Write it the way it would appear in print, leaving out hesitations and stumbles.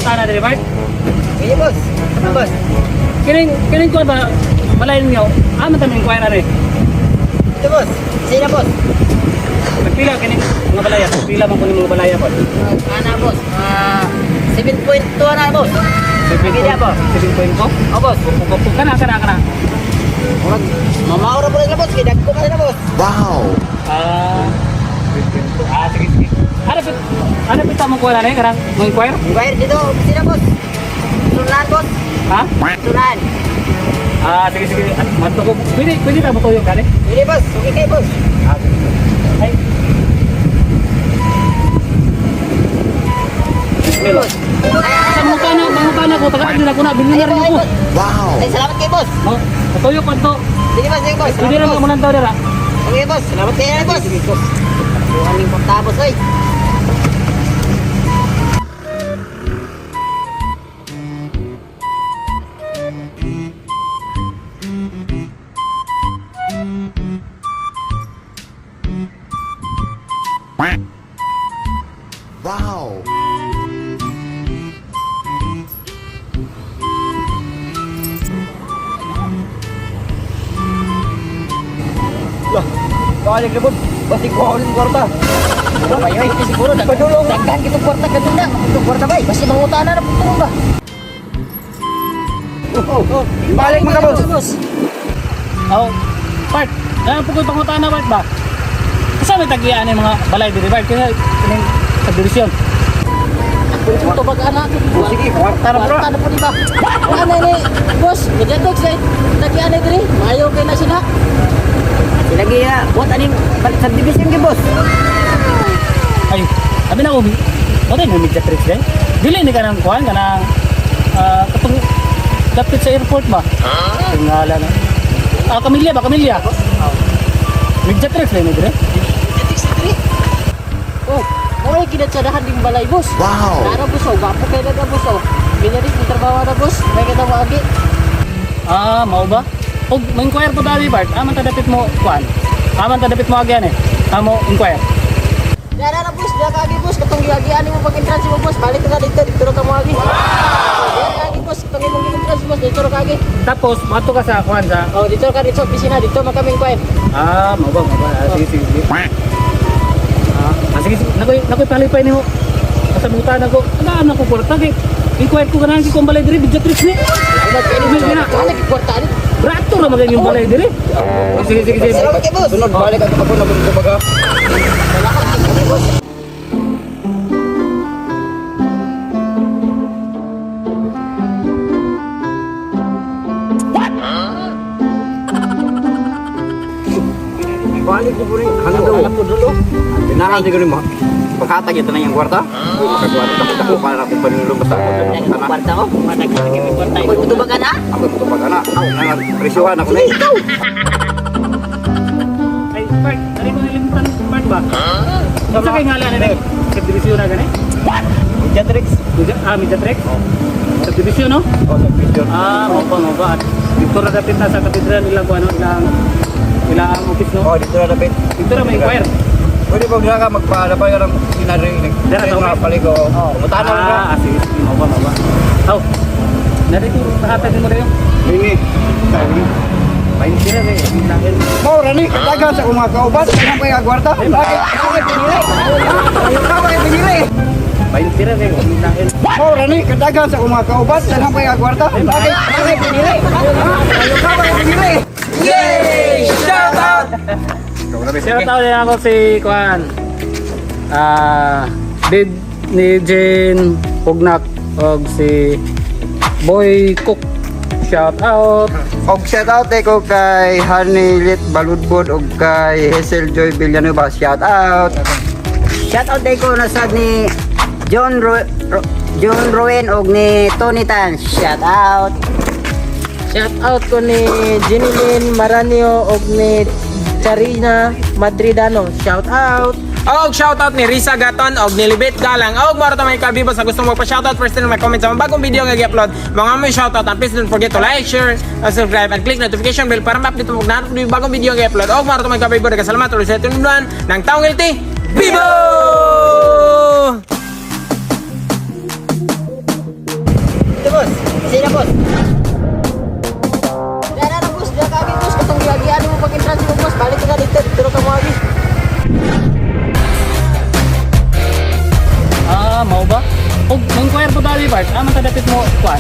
pangutana diri, Bart? Iya bos, ano bos? Kining ko ba balay ninyo? Ano ta may inquire rin? Ito bos, sino bos? Nagpila kining mga balaya, pila man kuning mga balaya, Bart? Ana bos, 7.2 na bos. Sige dia bos. 7.0? Oh bos, Kana. orang mamaura po na bos, kidag ko na bos. Wow! Sige. Ano pita mo kuha na rin? Karang mo inquire? Bayar dito, sino bos? Sunan bos, Ha? sunan. Sige. Mato ko. Pwede ta mo tuyo ka rin? Ini bos, okay kay bos. Ay. Melo. Sa mukha na ko, tagaan din ako na, bilinar Ay, ko. bos. Wow! Ay, salamat kay bos. No, tuyo ko to. Sige bos, sige bos. Hindi rin mo nang daw dira. Okay bos, salamat kay bos. Sige, bos. Bukan ning porta bos oy. Wow! Lah, balik na bos. Basi ko ang kwarta. Bay, siguro nagpadulong. Daghan kitong kwarta kaduna. Itong kwarta bay, basi mangutana na putong ba. Balik mga bos. Oh, Bart, ano po kung pangutana, Bart ba? Kasi may tagian yung mga balay diri, Bart. Kaya kining subdivision. Ito bag anak. Sige, kwarta na bro. Kwarta na po di ba? Ano ni bos? Gajetok say. Lagi ano diri? Mayo kay na sila. Lagi ya, buat aning subdivision ke bos. Ay, sabi na ubi. O tayo may media tricks din. Dili ni ka ng kuhan, ka ng kapag lapit sa airport ba? Tingala na. Kamilya ba? Kamilya? Media tricks din, dire? Oh, mo kinatsaдаhan ding balay bos. Wow! Nara bos, oh, gapo kay na bos oh. Binari ni trabaho na bos, may kita mo agi. Mau ba? O, ma-inquire po dali, Bart. Aman tadapit mo, kuhan. Aman tadapit mo agyan eh. Amo, inquire. Nara na bos, dia kagi bos, katong giagi-ani mo pag-entrance mo bos, balik ka dito ra ka mo agi. Dia kagi bos, katong imong entrance bos, dito ra kagi. Tapos, mato ka sa kuhan sa... Oh, dito ka dito sa opisina, dito man kami inquire. Mau ba? Sige. Sige. Nakoy palipay ni mo. Kasabutan ako. Ano ko kwarta kay inquire ko kanang kung balay diri bidya tricks ni. Ay, Gina. ano ki kwarta ni? Brato ra magay yung balay diri. Sige. Salamat kay boss. Sunod, balik ako na ko baga. Balik ko rin. Hanap ko dulu. Pinahan siguro mo. Pagkatag ito na yung kwarta. Pagkatag ako para kung panilong basta ako. Ang kwarta ko, matag sa kami kwarta. Ako tutubag na? Ako ito pag anak. Presyuhan ako na eh. Ay, Bart, ari ko nilimutan Bart ba? Sa kay ngalan ni subdivision na gani? Media tricks. Media tricks. Subdivision no? O, subdivision. Mau ba? Dito ra dapit na sa katedral ilang kuano ilang office no? O, dito na dapat. Dito ra may inquire. Pwede ba ka magpalapay ka ng sinarinig? Dara, Yung mga paligo. Pumuntahan mo lang ka. Sige. Mau ba? Aw. Narito pahatag mo rin. Hingi. Main sila rin. Dahil Mau rani, katagan sa mga kaubat. Kaya pa yung agwarta. Bakit pinili? Ayaw ka ba yung pinili? main sila rin. Dahil Mau rani, katagan sa mga kaubat. Kaya pa yung agwarta. Bakit pinili? Ayaw ka ba yung pinili? Yay! Shout out! shout out din ako si Kuan. Did ni Jane Pugnak og si Boy Cook. Shout out. Og shout out ko kay Hanilit Baludbod og kay Hazel Joy Villanueva. Shout out. Shout out day ko na sad ni John Rowen og ni Tony Tan. Shout out. Shout out ko ni Jeneline Maranio og ni Charina Madridano. Shout out. Og shoutout ni Risa Gaton og ni Libet Galang. Og maro ta may kabibo sa gusto mo pa shoutout first din may comment sa mga bagong video nga i-upload. Mga may shoutout and please don't forget to like, share, and subscribe and click notification bell para ma-update mo na ng bagong video nga i-upload. Og maro ta may kabibo daghang salamat ulit sa tunduan ng Taong Ngilti. Bibo! Sige na, boss. Dara na, boss. Dara kami, boss. Katong giagian mo pag-entrance mo, boss. Balik ka dito. Dito ka mo, abi. Mau ba? Og nung choir po dali part, aman ta dapit mo kuan.